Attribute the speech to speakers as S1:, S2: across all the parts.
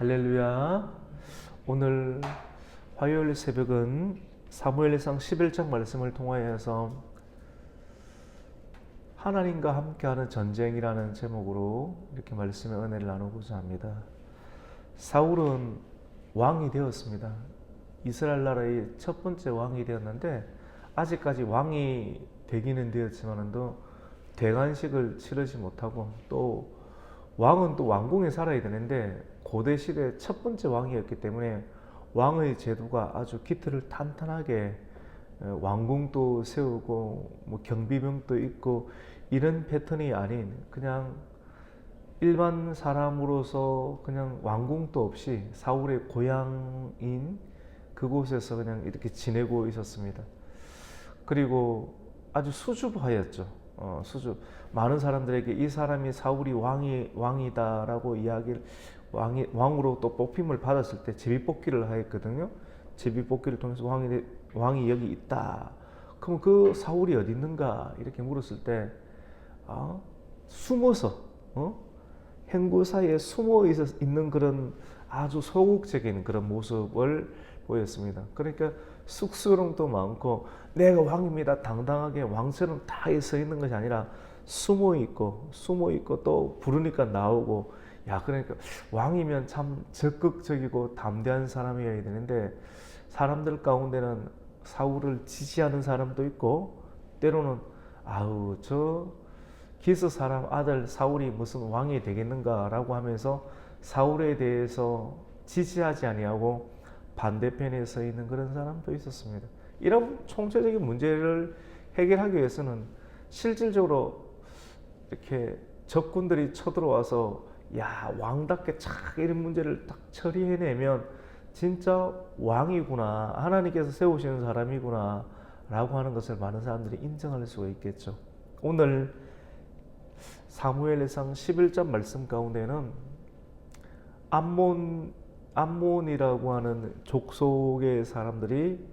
S1: 할렐루야. 오늘 화요일 새벽은 사무엘상 11장 말씀을 통하여서 하나님과 함께하는 전쟁이라는 제목으로 이렇게 말씀의 은혜를 나누고자 합니다. 사울은 왕이 되었습니다. 이스라엘 나라의 첫 번째 왕이 되었는데 아직까지 왕이 되기는 되었지만도 대관식을 치르지 못하고 또 왕은 또 왕궁에 살아야 되는데 고대 시대 첫 번째 왕이었기 때문에 왕의 제도가 아주 기틀을 탄탄하게 왕궁도 세우고 뭐 경비병도 있고 이런 패턴이 아닌 그냥 일반 사람으로서 그냥 왕궁도 없이 사울의 고향인 그곳에서 그냥 이렇게 지내고 있었습니다. 그리고 아주 수줍어하였죠. 많은 사람들에게 이 사람이 사울이 왕이다라고 이야기를 왕으로 또 뽑힘을 받았을 때 제비뽑기를 하였거든요. 제비뽑기를 통해서 왕이 여기 있다. 그럼 그 사울이 어디 있는가 이렇게 물었을 때 숨어서 행구 사이에 숨어 있는 그런 아주 소극적인 그런 모습을 보였습니다. 그러니까 쑥스러움도 많고 내가 왕입니다 당당하게 왕처럼 다 서 있는 것이 아니라 숨어 있고 또 부르니까 나오고 그러니까 왕이면 참 적극적이고 담대한 사람이어야 되는데 사람들 가운데는 사울을 지지하는 사람도 있고 때로는 저 기스 사람 아들 사울이 무슨 왕이 되겠는가라고 하면서 사울에 대해서 지지하지 아니하고 반대편에 서 있는 그런 사람도 있었습니다. 이런 총체적인 문제를 해결하기 위해서는 실질적으로 이렇게 적군들이 쳐들어와서 왕답게 착 이런 문제를 딱 처리해내면 진짜 왕이구나, 하나님께서 세우시는 사람이구나 라고 하는 것을 많은 사람들이 인정할 수가 있겠죠. 오늘 사무엘상 11장 말씀 가운데는 암몬이라고 하는 족속의 사람들이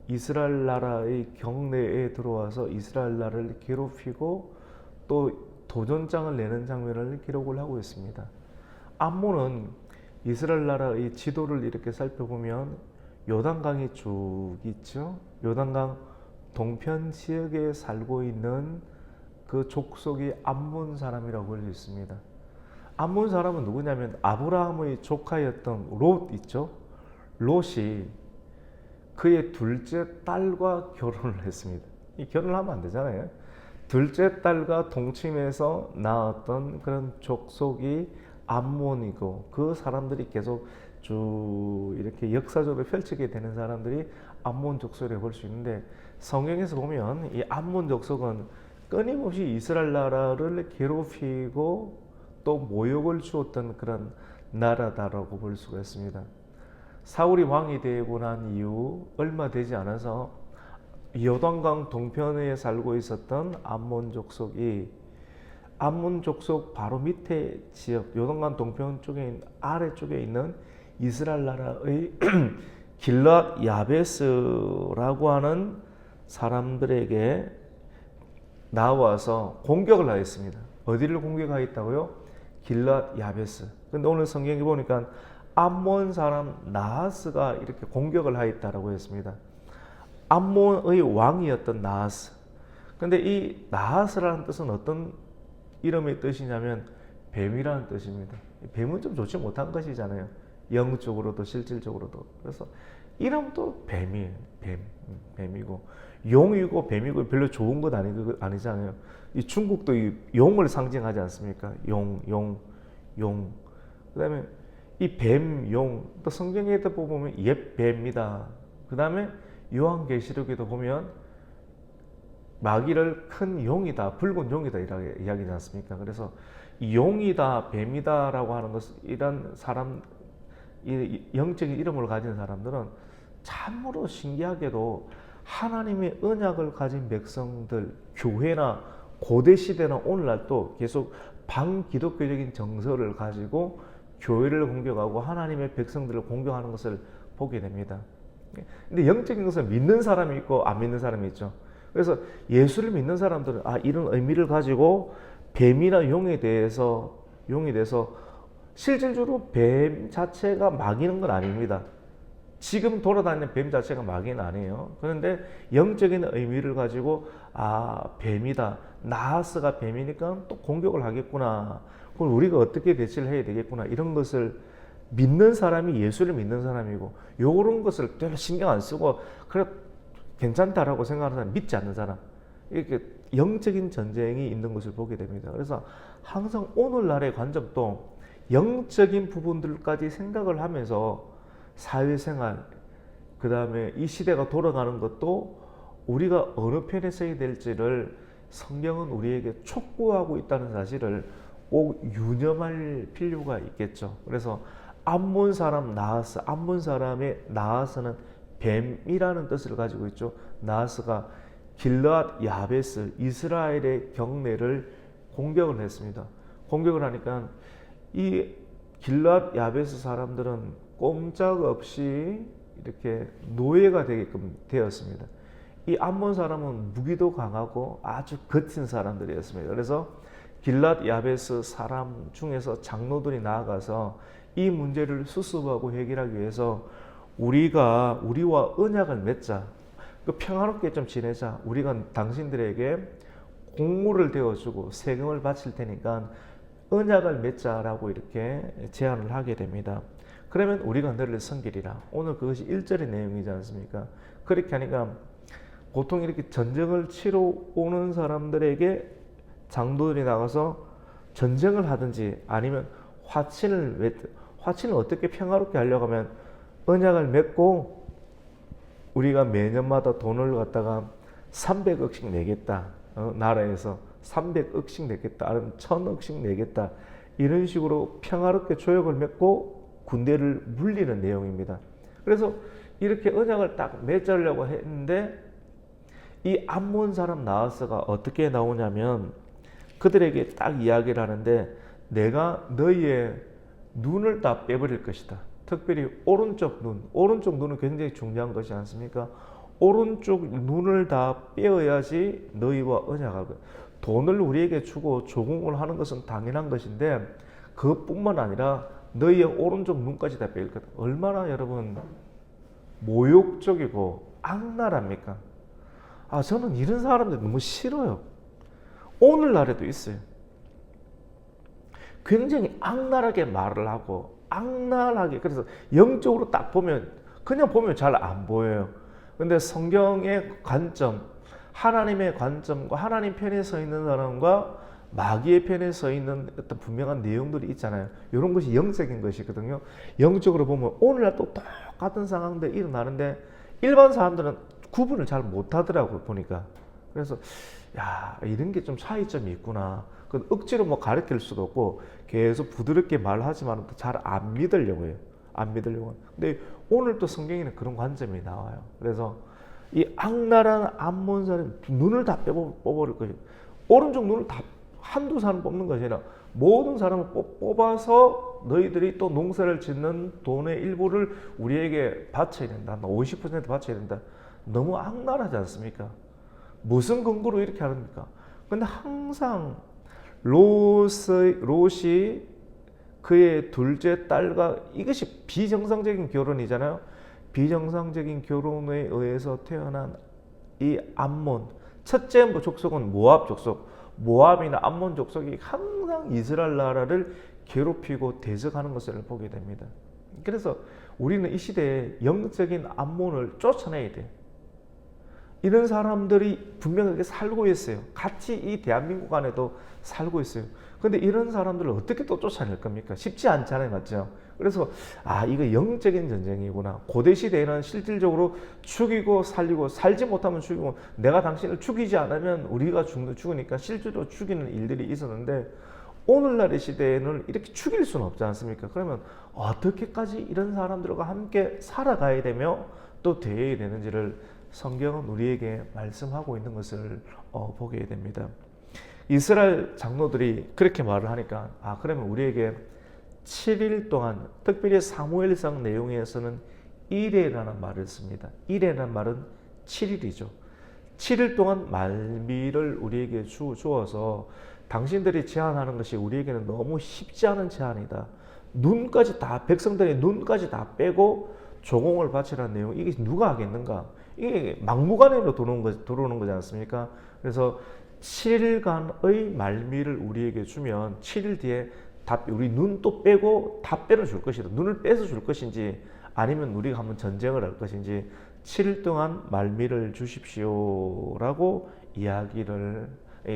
S1: 이스라엘 나라의 경내에 들어와서 이스라엘 나라를 괴롭히고 또 도전장을 내는 장면을 기록을 하고 있습니다. 암몬은 이스라엘 나라의 지도를 이렇게 살펴보면 요단강이 쭉 있죠. 요단강 동편 지역에 살고 있는 그 족속이 암몬 사람이라고 할 수 있습니다. 암몬 사람은 누구냐면 아브라함의 조카였던 롯 있죠. 롯이 그의 둘째 딸과 결혼을 했습니다. 이 결혼을 하면 안 되잖아요. 둘째 딸과 동침해서 낳았던 그런 족속이 암몬이고 그 사람들이 계속 쭉 이렇게 역사적으로 펼치게 되는 사람들이 암몬 족속이라고 볼 수 있는데 성경에서 보면 이 암몬 족속은 끊임없이 이스라엘 나라를 괴롭히고 또 모욕을 주었던 그런 나라다라고 볼 수가 있습니다. 사울이 왕이 되고 난 이후 얼마 되지 않아서 요단강 동편에 살고 있었던 암몬 족속이 암몬 족속 바로 밑에 지역 요단강 동편 쪽에 아래쪽에 있는 이스라엘 나라의 길랏 야베스라고 하는 사람들에게 나와서 공격을 하였습니다. 어디를 공격하였다고요? 길랏 야베스. 근데 오늘 성경에 보니까 암몬 사람 나하스가 이렇게 공격을 하였다라고 했습니다. 암몬의 왕이었던 나하스. 근데 이 나하스라는 뜻은 어떤 이름의 뜻이냐면 뱀이라는 뜻입니다. 뱀은 좀 좋지 못한 것이잖아요. 영적으로도 실질적으로도. 그래서 이름도 뱀이에요. 뱀이고 용이고 뱀이고 별로 좋은 것 아니잖아요. 이 중국도 이 용을 상징하지 않습니까? 용. 그다음에 이 뱀, 용, 또 성경에도 보면 옛 뱀이다. 그 다음에 요한계시록에도 보면 마귀를 큰 용이다, 붉은 용이다 이렇게 이야기하지 않습니까? 그래서 용이다, 뱀이다라고 하는 것은 이런 사람, 이 영적인 이름을 가진 사람들은 참으로 신기하게도 하나님의 언약을 가진 백성들, 교회나 고대 시대나 오늘날도 계속 반기독교적인 정서를 가지고 교회를 공격하고 하나님의 백성들을 공격하는 것을 보게 됩니다. 근데 영적인 것을 믿는 사람이 있고 안 믿는 사람이 있죠. 그래서 예수를 믿는 사람들은 이런 의미를 가지고 뱀이나 용에 대해서 실질적으로 뱀 자체가 마귀는 건 아닙니다. 지금 돌아다니는 뱀 자체가 마귀는 아니에요. 그런데 영적인 의미를 가지고 뱀이다. 나하스가 뱀이니까 또 공격을 하겠구나. 그걸 우리가 어떻게 대처를 해야 되겠구나. 이런 것을 믿는 사람이 예수를 믿는 사람이고 요런 것을 별로 신경 안 쓰고 그래 괜찮다라고 생각하는 사람, 믿지 않는 사람, 이렇게 영적인 전쟁이 있는 것을 보게 됩니다. 그래서 항상 오늘날의 관점도 영적인 부분들까지 생각을 하면서 사회생활, 그 다음에 이 시대가 돌아가는 것도 우리가 어느 편에 서야 될지를 성경은 우리에게 촉구하고 있다는 사실을 꼭 유념할 필요가 있겠죠. 그래서 암몬 사람 나하스, 암몬 사람의 나하스는 뱀이라는 뜻을 가지고 있죠. 나하스가 길르앗 야베스, 이스라엘의 경내를 공격을 했습니다. 공격을 하니까 이 길르앗 야베스 사람들은 꼼짝없이 이렇게 노예가 되게끔 되었습니다. 이 암몬 사람은 무기도 강하고 아주 거친 사람들이었습니다. 그래서 길랏 야베스 사람 중에서 장로들이 나아가서 이 문제를 수습하고 해결하기 위해서 우리와 언약을 맺자. 평화롭게 좀 지내자. 우리가 당신들에게 공물을 되어주고 세금을 바칠 테니까 언약을 맺자라고 이렇게 제안을 하게 됩니다. 그러면 우리가 너를 섬기리라. 오늘 그것이 1절의 내용이지 않습니까? 그렇게 하니까 보통 이렇게 전쟁을 치러 오는 사람들에게 장로들이 나가서 전쟁을 하든지 아니면 화친을 어떻게 평화롭게 하려고 하면 언약을 맺고 우리가 매년마다 돈을 갖다가 300억씩 내겠다. 나라에서 300억씩 내겠다. 아니면 1000억씩 내겠다. 이런 식으로 평화롭게 조약을 맺고 군대를 물리는 내용입니다. 그래서 이렇게 언약을 딱 맺으려고 했는데 이 암몬 사람 나하스가 어떻게 나오냐면 그들에게 딱 이야기를 하는데 내가 너희의 눈을 다 빼버릴 것이다. 특별히 오른쪽 눈은 굉장히 중요한 것이 않습니까? 오른쪽 눈을 다 빼어야지 너희와 언약할 거야. 돈을 우리에게 주고 조공을 하는 것은 당연한 것인데 그것뿐만 아니라 너희의 오른쪽 눈까지 다 뺄 거다. 얼마나 여러분 모욕적이고 악랄합니까? 저는 이런 사람들 너무 싫어요. 오늘날에도 있어요. 굉장히 악랄하게 말을 하고 악랄하게, 그래서 영적으로 딱 보면 그냥 보면 잘 안 보여요. 근데 성경의 관점, 하나님의 관점과 하나님 편에 서 있는 사람과 마귀의 편에 서 있는 어떤 분명한 내용들이 있잖아요. 이런 것이 영적인 것이거든요. 영적으로 보면 오늘날 또 똑같은 상황들이 일어나는데 일반 사람들은 구분을 잘 못하더라고요, 보니까. 그래서 이런 게 좀 차이점이 있구나. 억지로 가르칠 수도 없고 계속 부드럽게 말하지만 잘 안 믿으려고 해요. 안 믿으려고. 근데 오늘 또 성경에는 그런 관점이 나와요. 그래서 이 악랄한 암몬 사람 눈을 다 뽑아버릴 거예요. 오른쪽 눈을 다 한두 사람 뽑는 것이 아니라 모든 사람을 뽑아서 너희들이 또 농사를 짓는 돈의 일부를 우리에게 바쳐야 된다. 50% 바쳐야 된다. 너무 악랄하지 않습니까? 무슨 근거로 이렇게 하는가? 근데 항상 롯이 그의 둘째 딸과, 이것이 비정상적인 결혼이잖아요. 비정상적인 결혼에 의해서 태어난 이 암몬, 첫째 족속은 모압 족속, 모압이나 암몬 족속이 항상 이스라엘 나라를 괴롭히고 대적하는 것을 보게 됩니다. 그래서 우리는 이 시대에 영적인 암몬을 쫓아내야 돼. 이런 사람들이 분명하게 살고 있어요. 같이 이 대한민국 안에도 살고 있어요. 근데 이런 사람들을 어떻게 또 쫓아낼 겁니까? 쉽지 않잖아요, 맞죠? 그래서 이거 영적인 전쟁이구나. 고대 시대에는 실질적으로 죽이고 살리고, 살지 못하면 죽이고, 내가 당신을 죽이지 않으면 우리가 죽으니까 실제로 죽이는 일들이 있었는데 오늘날의 시대에는 이렇게 죽일 수는 없지 않습니까? 그러면 어떻게까지 이런 사람들과 함께 살아가야 되며 또 대해야 되는지를 성경은 우리에게 말씀하고 있는 것을 보게 됩니다. 이스라엘 장로들이 그렇게 말을 하니까 그러면 우리에게 7일 동안, 특별히 사무엘상 내용에서는 이레라는 말을 씁니다. 이레라는 말은 7일이죠. 7일 동안 말미를 우리에게 주어서 당신들이 제안하는 것이 우리에게는 너무 쉽지 않은 제안이다. 눈까지 다 백성들의 눈까지 다 빼고 조공을 바치라는 내용. 이게 누가 하겠는가? 이게 막무가내로 들어오는 거지 않습니까? 그래서 7일간의 말미를 우리에게 주면 7일 뒤에 우리 눈 또 빼고 다 빼줄 것이다. 눈을 빼서 줄 것인지 아니면 우리가 한번 전쟁을 할 것인지 7일 동안 말미를 주십시오라고 이야기를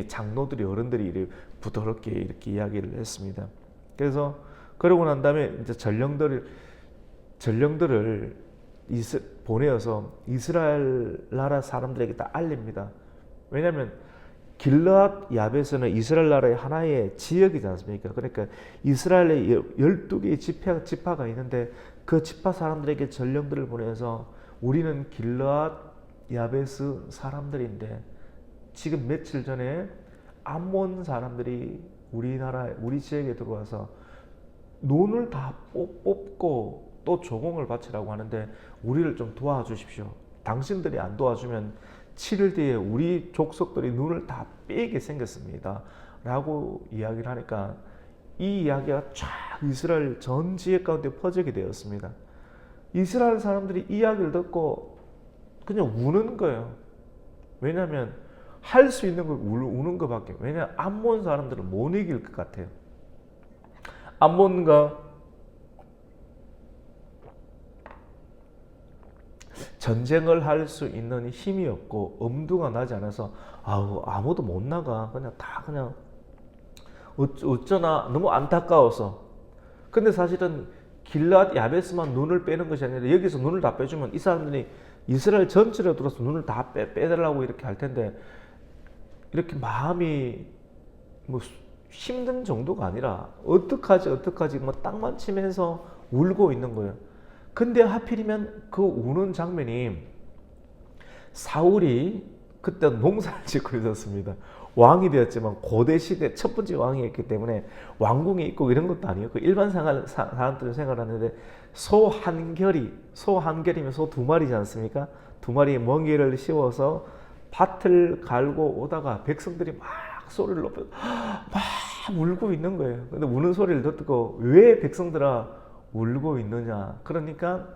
S1: 장로들이 어른들이 부드럽게 이렇게 이야기를 했습니다. 그래서 그러고 난 다음에 이제 전령들을 보내어서 이스라엘 나라 사람들에게 다 알립니다. 왜냐하면 길르앗 야벳은 이스라엘 나라의 하나의 지역이지 않습니까? 그러니까 이스라엘에 12개의 지파가 있는데 그 지파 사람들에게 전령들을 보내서 우리는 길르앗 야벳 사람들인데 지금 며칠 전에 암몬 사람들이 우리 지역에 들어와서 논을 다 뽑고 또 조공을 바치라고 하는데 우리를 좀 도와주십시오. 당신들이 안 도와주면 7일 뒤에 우리 족속들이 눈을 다 빼게 생겼습니다. 라고 이야기를 하니까 이 이야기가 쫙 이스라엘 전 지역 가운데 퍼지게 되었습니다. 이스라엘 사람들이 이 이야기를 듣고 그냥 우는 거예요. 왜냐하면 할 수 있는 걸 우는 것밖에. 왜냐하면 암몬 사람들은 못 이길 것 같아요. 암몬과 전쟁을 할 수 있는 힘이 없고 엄두가 나지 않아서 아무도 못 나가. 그냥 어쩌나 너무 안타까워서. 근데 사실은 길르앗 야베스만 눈을 빼는 것이 아니라 여기서 눈을 다 빼주면 이 사람들이 이스라엘 전체로 들어서 눈을 다 빼달라고 이렇게 할 텐데 이렇게 마음이 뭐 힘든 정도가 아니라 어떡하지 뭐 땅만 치면서 울고 있는 거예요. 근데 하필이면 그 우는 장면이 사울이 그때 농사를 짓고 있었습니다. 왕이 되었지만 고대 시대 첫 번째 왕이었기 때문에 왕궁에 있고 이런 것도 아니었고 일반 사람들은 생각하는데 소 한결이면 소 두 마리지 않습니까? 두 마리의 멍에를 씌워서 밭을 갈고 오다가 백성들이 막 소리를 높여 막 울고 있는 거예요. 근데 우는 소리를 듣고 왜 백성들아 울고 있느냐? 그러니까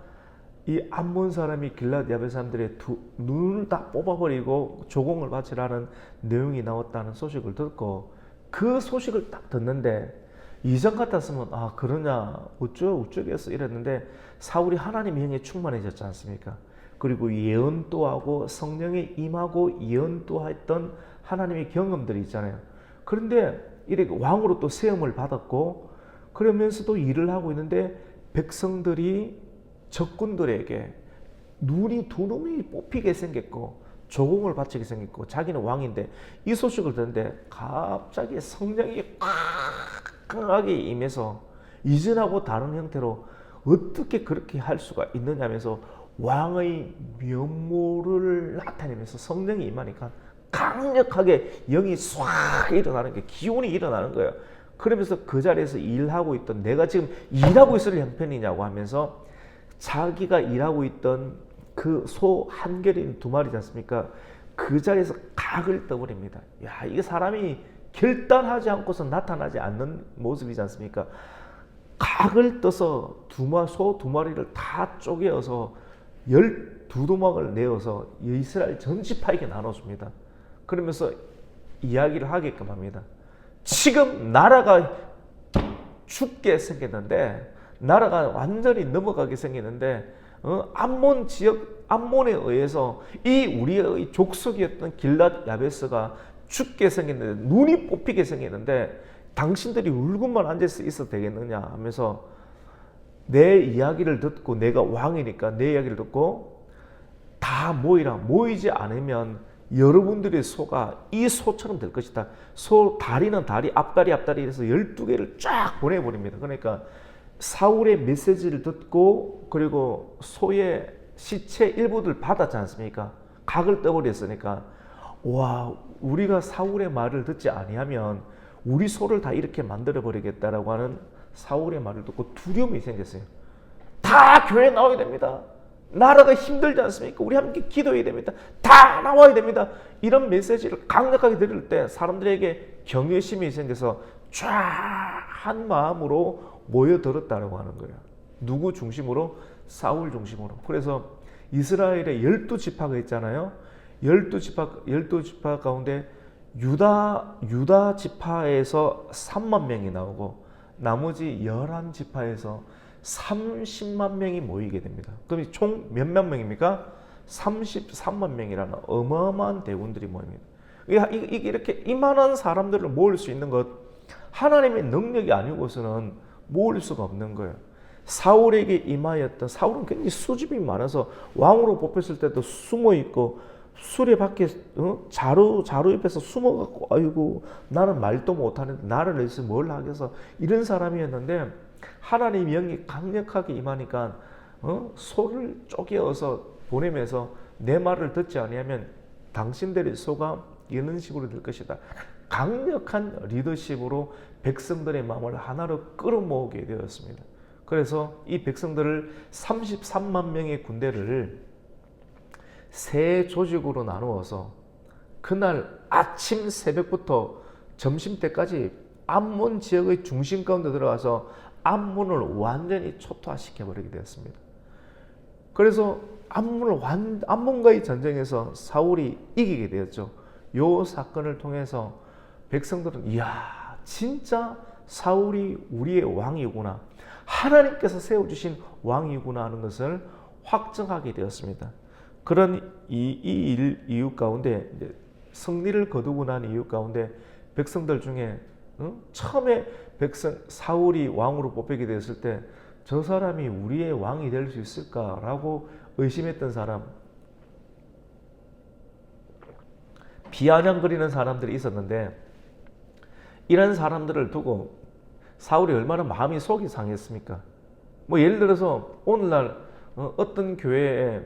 S1: 이 암몬 사람이 길르앗 야벳 사람들의 눈을 다 뽑아버리고 조공을 바치라는 내용이 나왔다는 소식을 듣고 그 소식을 딱 듣는데 이전 같았으면 그러냐 어쩌겠어 이랬는데 사울이 하나님의 영에 충만해졌지 않습니까? 그리고 예언도 하고 성령에 임하고 예언도 했던 하나님의 경험들이 있잖아요. 그런데 이렇게 왕으로 또 세움을 받았고 그러면서도 일을 하고 있는데 백성들이 적군들에게 눈이 두 놈이 뽑히게 생겼고 조공을 바치게 생겼고 자기는 왕인데 이 소식을 듣는데 갑자기 성령이 강하게 임해서 이전하고 다른 형태로 어떻게 그렇게 할 수가 있느냐면서 왕의 면모를 나타내면서 성령이 임하니까 강력하게 영이 쏴 일어나는 게 기운이 일어나는 거예요. 그러면서 그 자리에서 일하고 있던 내가 지금 일하고 있을 형편이냐고 하면서 자기가 일하고 있던 그 소 한결인 두 마리지 않습니까? 그 자리에서 각을 떠버립니다. 야, 이게 사람이 결단하지 않고서 나타나지 않는 모습이지 않습니까? 각을 떠서 소 두 마리를 다 쪼개어서 12도막을 내어서 이스라엘 전 지파에게 나눠줍니다. 그러면서 이야기를 하게끔 합니다. 지금 나라가 죽게 생겼는데 나라가 완전히 넘어가게 생겼는데 암몬 지역 암몬에 의해서 이 우리의 족속이었던 길르앗 야베스가 죽게 생겼는데 눈이 뽑히게 생겼는데 당신들이 울고만 앉아서 있어도 되겠느냐 하면서 내 이야기를 듣고 내가 왕이니까 내 이야기를 듣고 다 모이지 않으면 여러분들의 소가 이 소처럼 될 것이다. 소 다리는 다리, 앞다리 해서 12개를 쫙 보내버립니다. 그러니까 사울의 메시지를 듣고 그리고 소의 시체 일부들 받았지 않습니까? 각을 떠버렸으니까 와, 우리가 사울의 말을 듣지 아니하면 우리 소를 다 이렇게 만들어버리겠다라고 하는 사울의 말을 듣고 두려움이 생겼어요. 다 교회에 나와야 됩니다. 나라가 힘들지 않습니까? 우리 함께 기도해야 됩니다. 다 나와야 됩니다. 이런 메시지를 강력하게 들을 때 사람들에게 경외심이 생겨서 쫙 한 마음으로 모여들었다라고 하는 거예요. 누구 중심으로? 사울 중심으로. 그래서 이스라엘의 12지파가 있잖아요. 12지파 가운데 유다 지파에서 3만 명이 나오고 나머지 11지파에서 30만 명이 모이게 됩니다. 그럼 총 몇만 명입니까? 33만 명이라는 어마어마한 대군들이 모입니다. 이게 이렇게 이만한 사람들을 모을 수 있는 것, 하나님의 능력이 아니고서는 모을 수가 없는 거예요. 사울에게 임하였던, 사울은 굉장히 수줍이 많아서 왕으로 뽑혔을 때도 숨어 있고 수레 밖에 자루 옆에서 숨어갖고 아이고 나는 말도 못하는데 나를 위해서 뭘 하겠어, 이런 사람이었는데 하나님의 영이 강력하게 임하니까 소를 쪼개어서 보내면서 내 말을 듣지 아니하면 당신들의 소가 이런 식으로 될 것이다. 강력한 리더십으로 백성들의 마음을 하나로 끌어모으게 되었습니다. 그래서 이 백성들을 33만 명의 군대를 세 조직으로 나누어서 그날 아침 새벽부터 점심 때까지 암몬 지역의 중심 가운데 들어가서 암몬을 완전히 초토화시켜 버리게 되었습니다. 그래서 암몬과의 전쟁에서 사울이 이기게 되었죠. 이 사건을 통해서 백성들은 이야, 진짜 사울이 우리의 왕이구나, 하나님께서 세워주신 왕이구나 하는 것을 확증하게 되었습니다. 그런 이유 가운데, 승리를 거두고 난 이유 가운데 백성들 중에 처음에 사울이 왕으로 뽑히게 되었을 때 저 사람이 우리의 왕이 될 수 있을까라고 의심했던 사람, 비아냥거리는 사람들이 있었는데, 이런 사람들을 두고 사울이 얼마나 마음이 속이 상했습니까? 뭐 예를 들어서 오늘날 어떤 교회에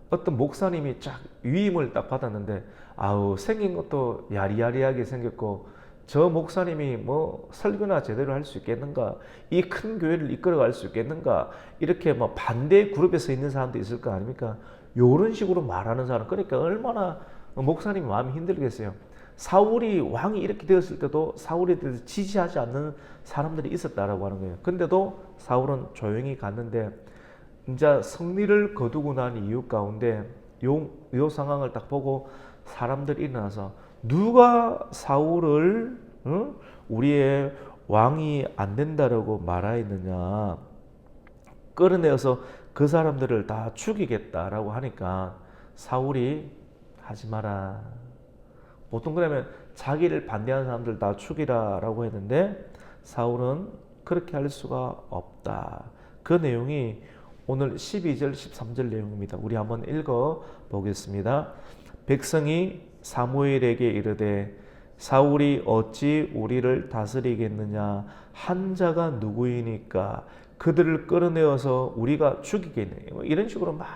S1: 어떤 목사님이 쫙 위임을 딱 받았는데 아우 생긴 것도 야리야리하게 생겼고 저 목사님이 뭐 설교나 제대로 할 수 있겠는가, 이 큰 교회를 이끌어갈 수 있겠는가, 이렇게 뭐 반대 그룹에 서 있는 사람도 있을 거 아닙니까? 이런 식으로 말하는 사람, 그러니까 얼마나 목사님 마음이 힘들겠어요. 사울이 왕이 이렇게 되었을 때도 사울에 대해서 지지하지 않는 사람들이 있었다라고 하는 거예요. 근데도 사울은 조용히 갔는데 이제 승리를 거두고 난 이유 가운데 요 상황을 딱 보고 사람들이 일어나서 누가 사울을 우리의 왕이 안 된다라고 말하였느냐, 끌어내어서 그 사람들을 다 죽이겠다라고 하니까 사울이 하지 마라. 보통 그러면 자기를 반대하는 사람들 다 죽이라라고 했는데 사울은 그렇게 할 수가 없다. 그 내용이 오늘 12절 13절 내용입니다. 우리 한번 읽어 보겠습니다. 백성이 사무엘에게 이르되 사울이 어찌 우리를 다스리겠느냐, 한 자가 누구이니까 그들을 끌어내어서 우리가 죽이겠느냐, 이런 식으로 막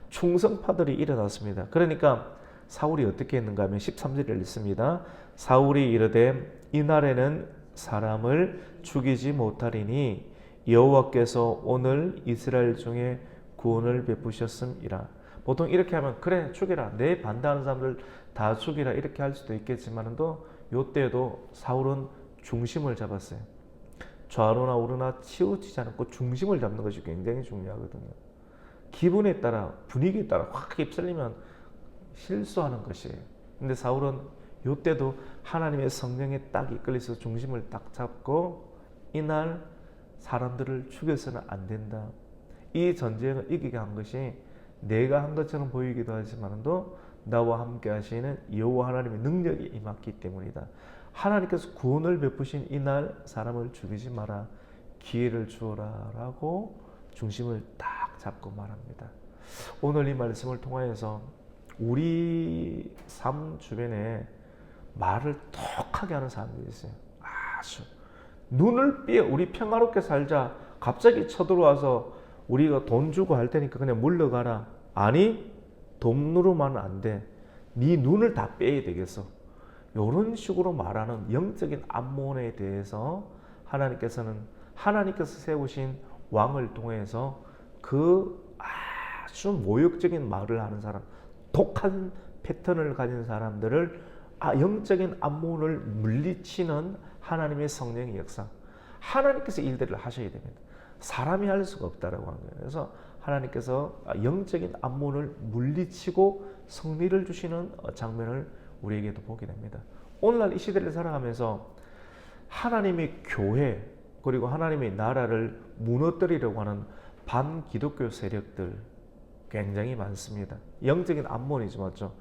S1: 충성파들이 일어났습니다. 그러니까 사울이 어떻게 했는가 하면 13절을 읽습니다. 사울이 이르되 이날에는 사람을 죽이지 못하리니 여호와께서 오늘 이스라엘 중에 구원을 베푸셨음이라. 보통 이렇게 하면 그래 죽이라, 내 반대하는 사람들 다 죽이라, 이렇게 할 수도 있겠지만도 요때도 사울은 중심을 잡았어요. 좌로나 우로나 치우치지 않고 중심을 잡는 것이 굉장히 중요하거든요. 기분에 따라 분위기에 따라 확 휩쓸리면 실수하는 것이에요. 근데 사울은 요때도 하나님의 성령에 딱 이끌려서 중심을 딱 잡고 이날 사람들을 죽여서는 안 된다. 이 전쟁을 이기게 한 것이 내가 한 것처럼 보이기도 하지만도 나와 함께 하시는 여호와 하나님의 능력이 임했기 때문이다. 하나님께서 구원을 베푸신 이날 사람을 죽이지 마라, 기회를 주어라 라고 중심을 딱 잡고 말합니다. 오늘 이 말씀을 통하여서 우리 삶 주변에 말을 톡하게 하는 사람들이 있어요. 아주 눈을 삐어 우리 평화롭게 살자, 갑자기 쳐들어와서 우리가 돈 주고 할 테니까 그냥 물러가라. 아니, 돈 누르면 안 돼. 네 눈을 다 빼야 되겠어. 이런 식으로 말하는 영적인 암몬에 대해서 하나님께서 세우신 왕을 통해서 그 아주 모욕적인 말을 하는 사람, 독한 패턴을 가진 사람들을 영적인 암몬을 물리치는 하나님의 성령의 역사, 하나님께서 일들을 하셔야 됩니다. 사람이 할 수가 없다라고 하는 거예요. 그래서 하나님께서 영적인 암몬을 물리치고 승리를 주시는 장면을 우리에게도 보게 됩니다. 오늘날 이 시대를 살아가면서 하나님의 교회 그리고 하나님의 나라를 무너뜨리려고 하는 반기독교 세력들 굉장히 많습니다. 영적인 암몬이죠, 맞죠?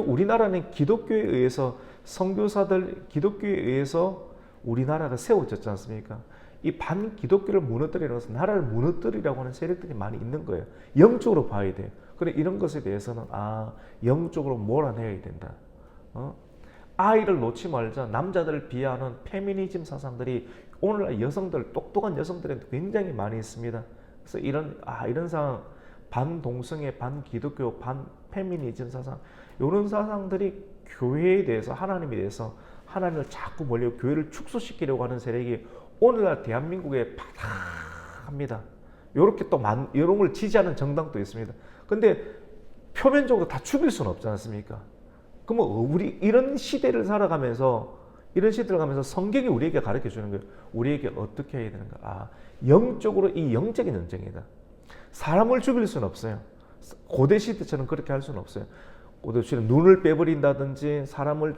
S1: 우리나라는 기독교에 의해서 선교사들 기독교에 의해서 우리나라가 세워졌지 않습니까? 이 반기독교를 무너뜨리는 것은 나라를 무너뜨리려고 하는 세력들이 많이 있는 거예요. 영적으로 봐야 돼요. 그래 이런 것에 대해서는 영적으로 몰아내야 된다. 아이를 놓지 말자. 남자들을 비하하는 페미니즘 사상들이 오늘날 여성들, 똑똑한 여성들한테 굉장히 많이 있습니다. 그래서 이런 상황, 반동성애, 반기독교, 반페미니즘 사상, 이런 사상들이 교회에 대해서, 하나님에 대해서, 하나님을 자꾸 멀리 교회를 축소시키려고 하는 세력이 오늘날 대한민국에 파다합니다. 요렇게 또 이런 걸 지지하는 정당도 있습니다. 근데 표면적으로 다 죽일 수는 없지 않습니까? 그러면 우리 이런 시대를 살아가면서 성경이 우리에게 가르쳐 주는 거예요. 우리에게 어떻게 해야 되는가? 영적으로 이 영적인 전쟁이다. 사람을 죽일 수는 없어요. 고대 시대처럼 그렇게 할 수는 없어요. 고대 시대는 눈을 빼버린다든지 사람을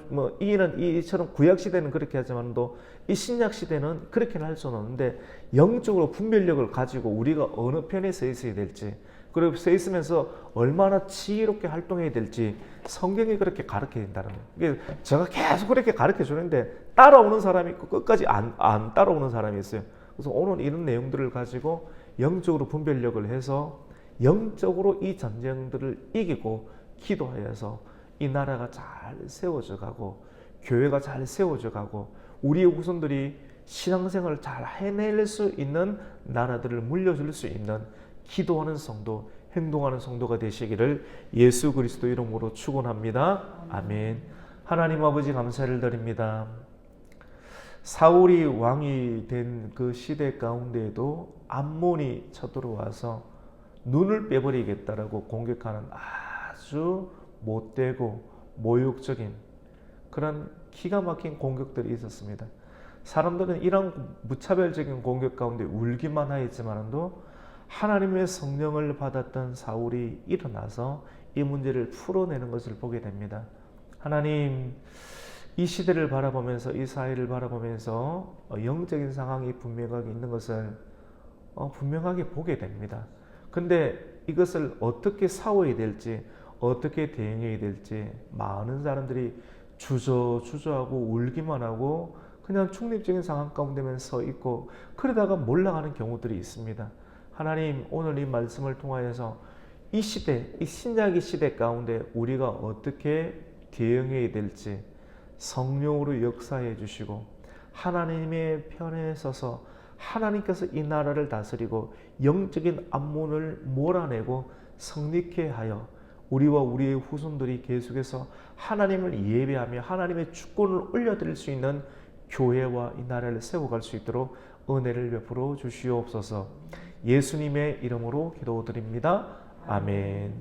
S1: 이처럼 구약 시대는 그렇게 하지만도 이 신약 시대는 그렇게는 할 수는 없는데 영적으로 분별력을 가지고 우리가 어느 편에 서 있어야 될지 그리고 서 있으면서 얼마나 지혜롭게 활동해야 될지 성경이 그렇게 가르쳐 준다는 거예요. 제가 계속 그렇게 가르쳐 주는데 따라오는 사람이 있고 끝까지 안 따라오는 사람이 있어요. 그래서 오늘 이런 내용들을 가지고 영적으로 분별력을 해서 영적으로 이 전쟁들을 이기고 기도하여서 이 나라가 잘 세워져 가고 교회가 잘 세워져 가고 우리의 후손들이 신앙생활을 잘 해낼 수 있는 나라들을 물려줄 수 있는 기도하는 성도, 행동하는 성도가 되시기를 예수 그리스도 이름으로 축원합니다. 아멘. 하나님 아버지 감사를 드립니다. 사울이 왕이 된 그 시대 가운데에도 암몬이 쳐들어와서 눈을 빼버리겠다라고 공격하는 아주 못되고 모욕적인 그런 기가 막힌 공격들이 있었습니다. 사람들은 이런 무차별적인 공격 가운데 울기만 하였지만도 하나님의 성령을 받았던 사울이 일어나서 이 문제를 풀어내는 것을 보게 됩니다. 하나님, 이 시대를 바라보면서 이 사회를 바라보면서 영적인 상황이 분명하게 있는 것을 분명하게 보게 됩니다. 근데 이것을 어떻게 싸워야 될지 어떻게 대응해야 될지 많은 사람들이 주저하고 울기만 하고 그냥 중립적인 상황 가운데만 서 있고 그러다가 몰락하는 경우들이 있습니다. 하나님, 오늘 이 말씀을 통하여서 이 시대, 이 신약의 시대 가운데 우리가 어떻게 대응해야 될지 성령으로 역사해 주시고 하나님의 편에 서서 하나님께서 이 나라를 다스리고 영적인 암몬을 몰아내고 성립케 하여 우리와 우리의 후손들이 계속해서 하나님을 예배하며 하나님의 주권을 올려드릴 수 있는 교회와 이 나라를 세워갈 수 있도록 은혜를 베풀어 주시옵소서. 예수님의 이름으로 기도드립니다. 아멘.